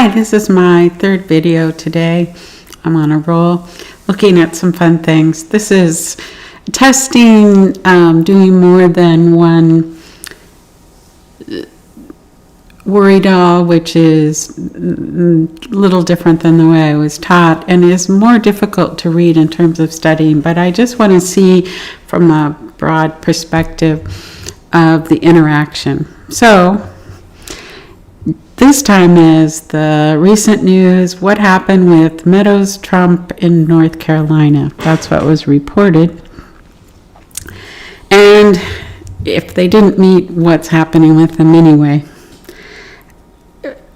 Hi, this is my third video today. I'm on a roll looking at some fun things. This is testing doing more than one worry doll, which is a little different than the way I was taught and is more difficult to read in terms of studying, but I just want to see from a broad perspective of the interaction. So this time is the recent news, what happened with Meadows Trump in North Carolina. That's what was reported. And if they didn't meet, what's happening with them anyway.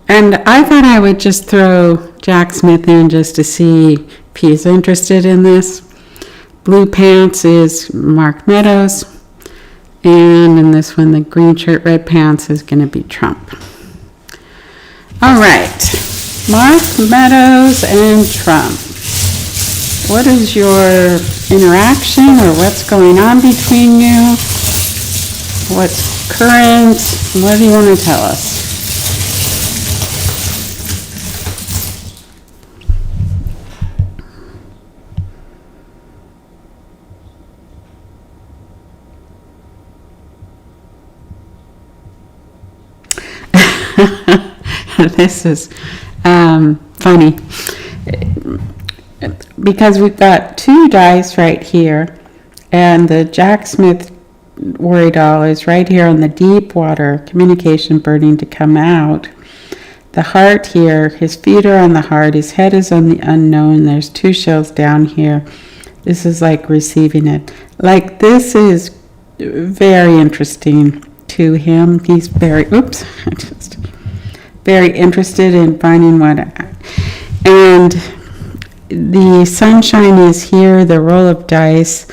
And I thought I would just throw Jack Smith in just to see if he's interested in this. Blue pants is Mark Meadows. And in this one, the green shirt, red pants is going to be Trump. All right, Mark Meadows and Trump. What is your interaction or what's going on between you? What's current? What do you want to tell us? This is funny because we've got two dice right here, and the Jack Smith worry doll is right here on the deep water, communication burning to come out. The heart here, his feet are on the heart, his head is on the unknown. There's two shells down here. This is like receiving it. Like, this is very interesting to him. He's very, very interested in finding what, and the sunshine is here, the roll of dice.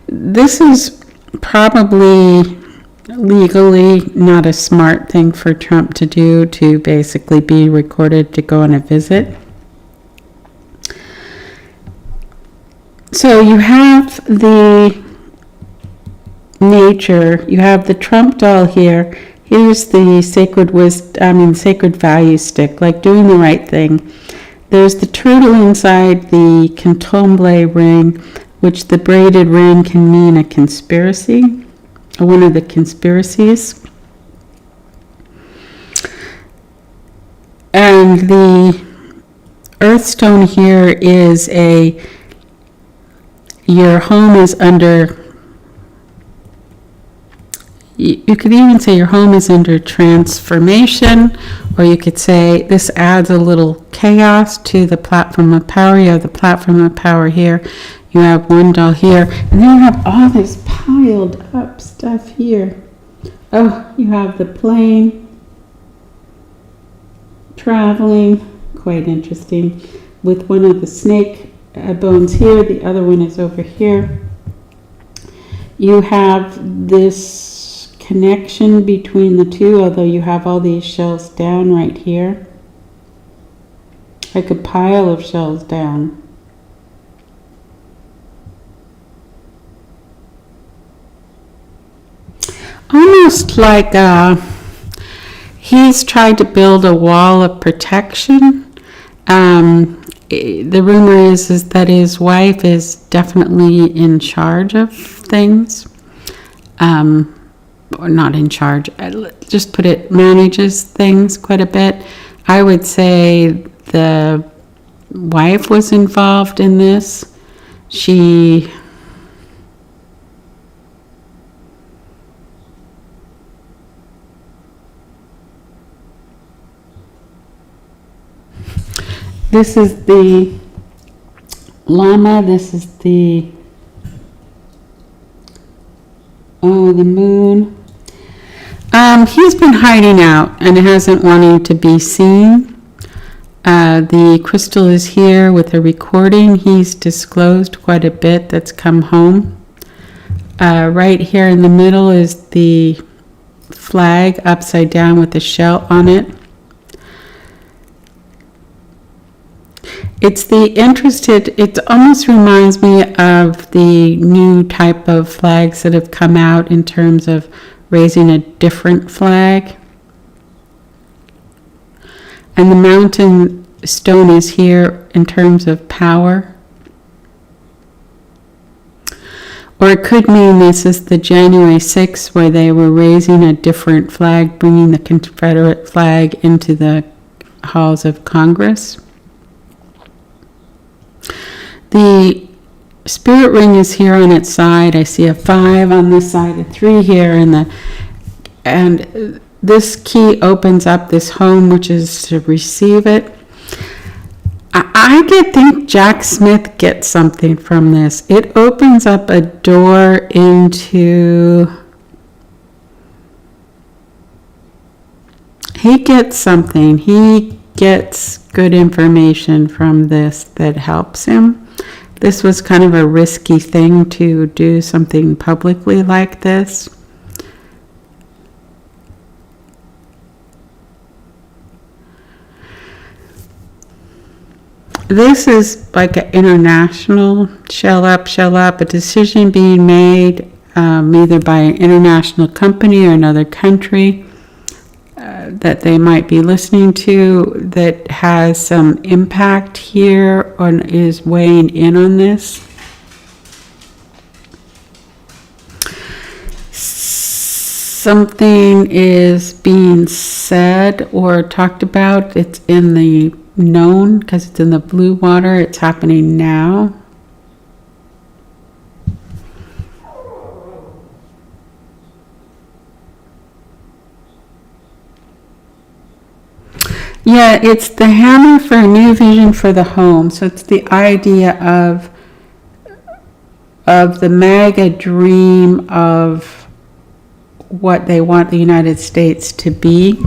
This is probably legally not a smart thing for Trump to do, to basically be recorded to go on a visit. So you have the nature, you have the Trump doll here. Here's the sacred value stick, like doing the right thing. There's the turtle inside the candomblé ring, which the braided ring can mean a conspiracy, or one of the conspiracies. And the earthstone here is your home is under. You could even say your home is under transformation, or you could say this adds a little chaos to the platform of power. You have the platform of power here. You have one doll here. And then you have all this piled up stuff here. Oh, you have the plane traveling. Quite interesting. With one of the snake bones here. The other one is over here. You have this connection between the two, although you have all these shells down right here, like a pile of shells down. Almost like he's tried to build a wall of protection. The rumor is that his wife is definitely in charge of things. Or not in charge, just put it, manages things quite a bit. I would say the wife was involved in this. This is the llama, this is the moon. He's been hiding out and hasn't wanted to be seen. The crystal is here with a recording. He's disclosed quite a bit that's come home. Right here in the middle is the flag upside down with the shell on it. It almost reminds me of the new type of flags that have come out in terms of raising a different flag. And the mountain stone is here in terms of power. Or it could mean this is the January 6th where they were raising a different flag, bringing the Confederate flag into the halls of Congress. The spirit ring is here on its side. I see a 5 on this side, a 3 here, and this key opens up this home, which is to receive it. I think Jack Smith gets something from this. It opens up a door into... He gets something. He gets good information from this that helps him. This was kind of a risky thing to do something publicly like this. This is like an international shell up, a decision being made either by an international company or another country that they might be listening to that has some impact here or is weighing in on this. Something is being said or talked about. It's in the known because it's in the blue water. It's happening now. Yeah, it's the hammer for a new vision for the home. So it's the idea of the mega dream of what they want the United States to be.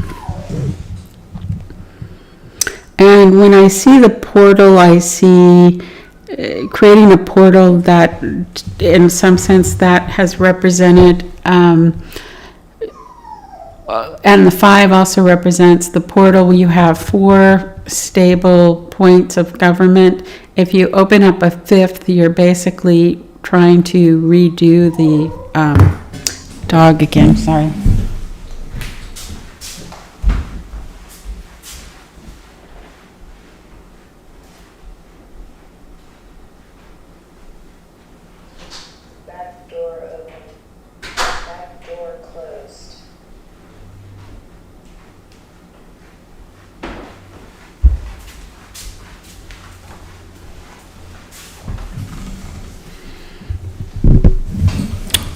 And when I see the portal, I see creating a portal that, in some sense, that has represented, and the 5 also represents the portal. You have 4 stable points of government. If you open up a 5th, you're basically trying to redo the dog again, sorry. Back door open. Back door closed.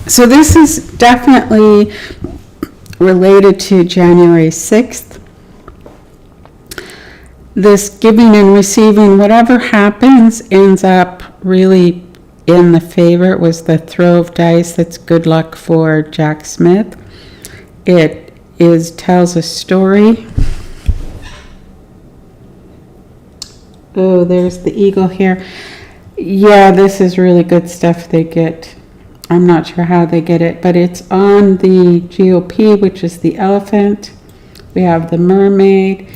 So this is definitely related to January 6th. This giving and receiving, whatever happens, ends up really in the favor. It was the throw of dice that's good luck for Jack Smith. It tells a story. Oh, there's the eagle here. Yeah, this is really good stuff they get. I'm not sure how they get it, but it's on the GOP, which is the elephant. We have the mermaid,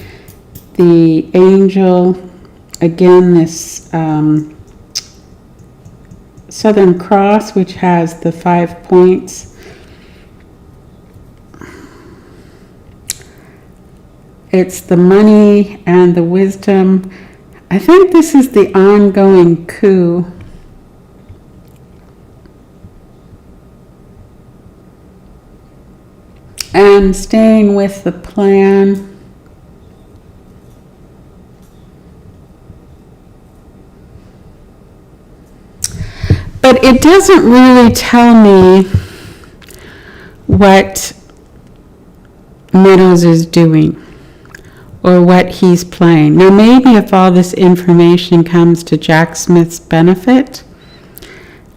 the angel, again, this Southern Cross, which has the 5 points. It's the money and the wisdom. I think this is the ongoing coup. And staying with the plan. But it doesn't really tell me what Meadows is doing or what he's playing. Now maybe if all this information comes to Jack Smith's benefit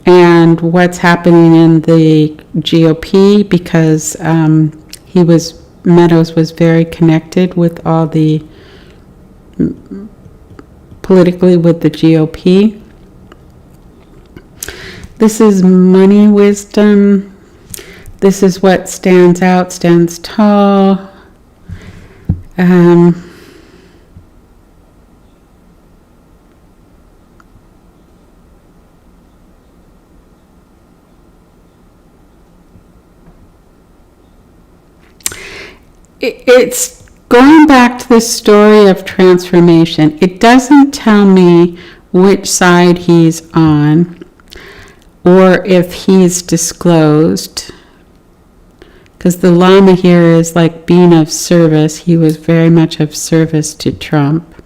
and what's happening in the GOP, because Meadows was very connected with all the, politically with the GOP. This is money wisdom. This is what stands out, stands tall. It's going back to this story of transformation. It doesn't tell me which side he's on or if he's disclosed. Because the llama here is like being of service. He was very much of service to Trump.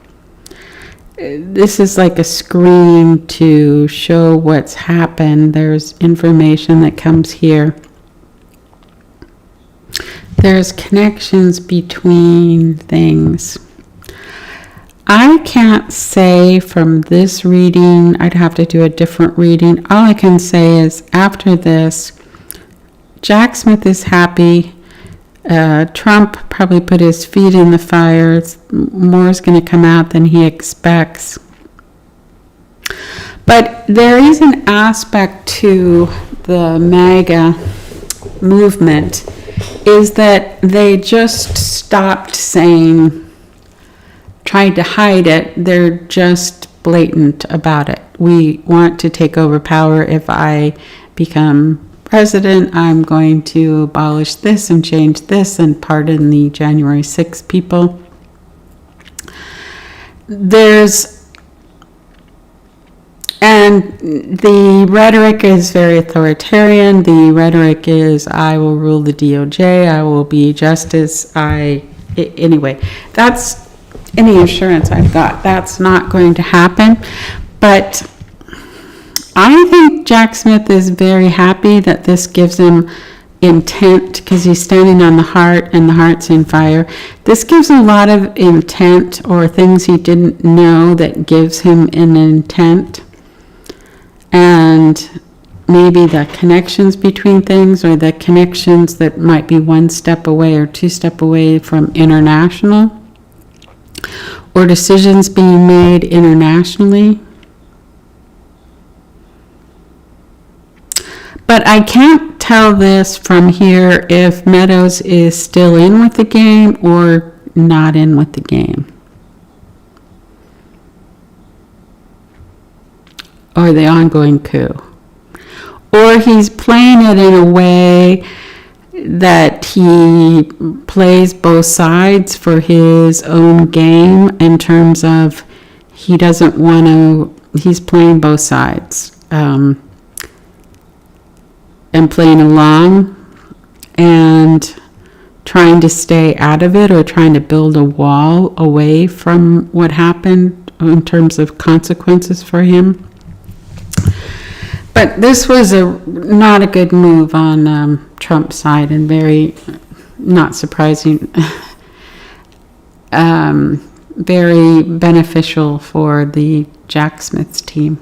This is like a screen to show what's happened. There's information that comes here. There's connections between things. I can't say from this reading, I'd have to do a different reading. All I can say is after this, Jack Smith is happy. Trump probably put his feet in the fire. More is going to come out than he expects. But there is an aspect to the MAGA movement, is that they just stopped trying to hide it. They're just blatant about it. We want to take over power. If I become president, I'm going to abolish this and change this and pardon the January 6th people. And the rhetoric is very authoritarian. The rhetoric is, I will rule the DOJ, I will be justice. Anyway, that's any assurance I've got. That's not going to happen. But I think Jack Smith is very happy that this gives him intent, because he's standing on the heart and the heart's in fire. This gives a lot of intent, or things he didn't know that gives him an intent. And maybe the connections between things, or the connections that might be one step away or two step away from international, or decisions being made internationally. But I can't tell this from here if Meadows is still in with the game or not in with the game, or the ongoing coup. Or he's playing it in a way that he plays both sides for his own game, in terms of he doesn't want to, he's playing both sides. And playing along and trying to stay out of it, or trying to build a wall away from what happened in terms of consequences for him. But this was not a good move on Trump's side, and very not surprising, very beneficial for the Jack Smith's team.